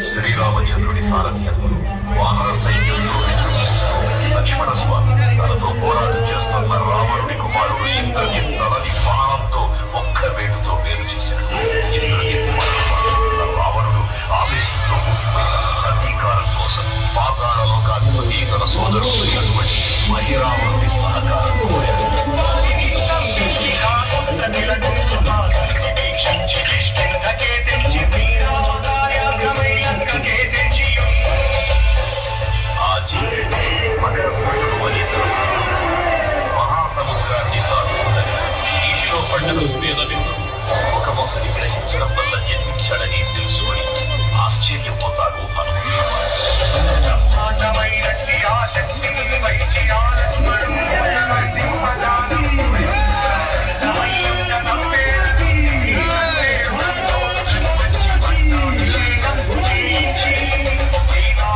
శ్రీరామచంద్రుడి సారథ్యంలో వానర సైన్యంతో లక్ష్మణ స్వామి తనతో పోరాటం చేస్తున్న రావణుడి కుమారుడు ఇంద్రజిత్ తనని బాణంతో ఒక్క వేటుతో వేరు చేశాడు. ఇంద్రజిత్ రావణుడు ఆవేశంతో ప్రతీకారం కోసం పాతాళ లోకాధిపతి తన సోదరుడు అటువంటి మహిరావణుడి సహకారం కోరాడు. మహాసముద్రాన్ని తాకుతుందని నీటిలో పంటలు స్వేదవిందు ఒక మొసలి గ్రహించడం వల్ల జన్మించాడని తెలుసుకొని ఆశ్చర్యపోతాడు హనుమంతుడు.